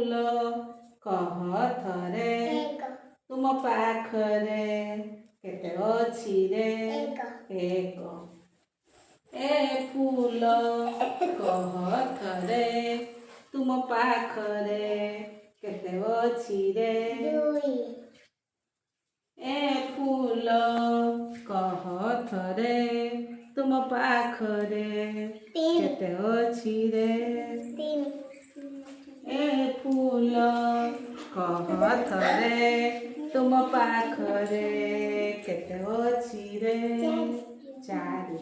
ଫୁଲ କହ ଥରେ ତୁମ ପାଖରେ କେତେ ଅଛି ରେ ଏକ। ଏ ଫୁଲ କହ ଥରେ ତୁମ ପାଖରେ କେତେ ଅଛି ରେ ଏ ଫୁଲ କହ ଥରେ ତୁମ ପାଖରେ କେତେ ଅଛି ରେ ଏ ଫୁଲ କହ ଥରେ ତୁମ ପାଖରେ କେତେ ଅଛି ରେ ଚାରି।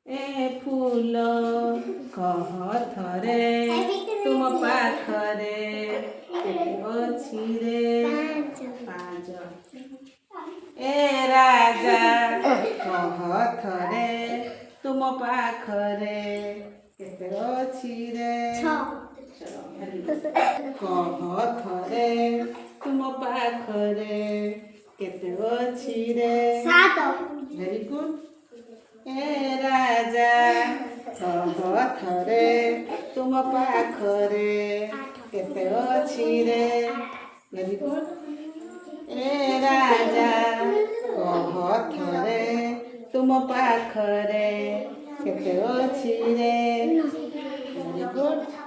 ଏ ଫୁଲ କହ ଥରେ ତୁମ ପାଖରେ କେତେ ଅଛି ରେ ପାଞ୍ଚ। ଏ ରାଜା କହ ଥରେ ତୁମ ପାଖରେ କେତେ ଅଛି ରେ କହ ଥରେ ତୁମ ପାଖରେ କେତେ ଅଛି ରେ ଭେରି ଗୁଡ୍। ଏ ରାଜା କହ ଥରେ ତୁମ ପାଖରେ କେତେ ଅଛି ରେ ଭେରି ଗୁଡ୍। ଏ ରାଜା କହ ଥରେ ତୁମ ପାଖରେ କେତେ ଅଛି ରେ ଭେରି ଗୁଡ୍।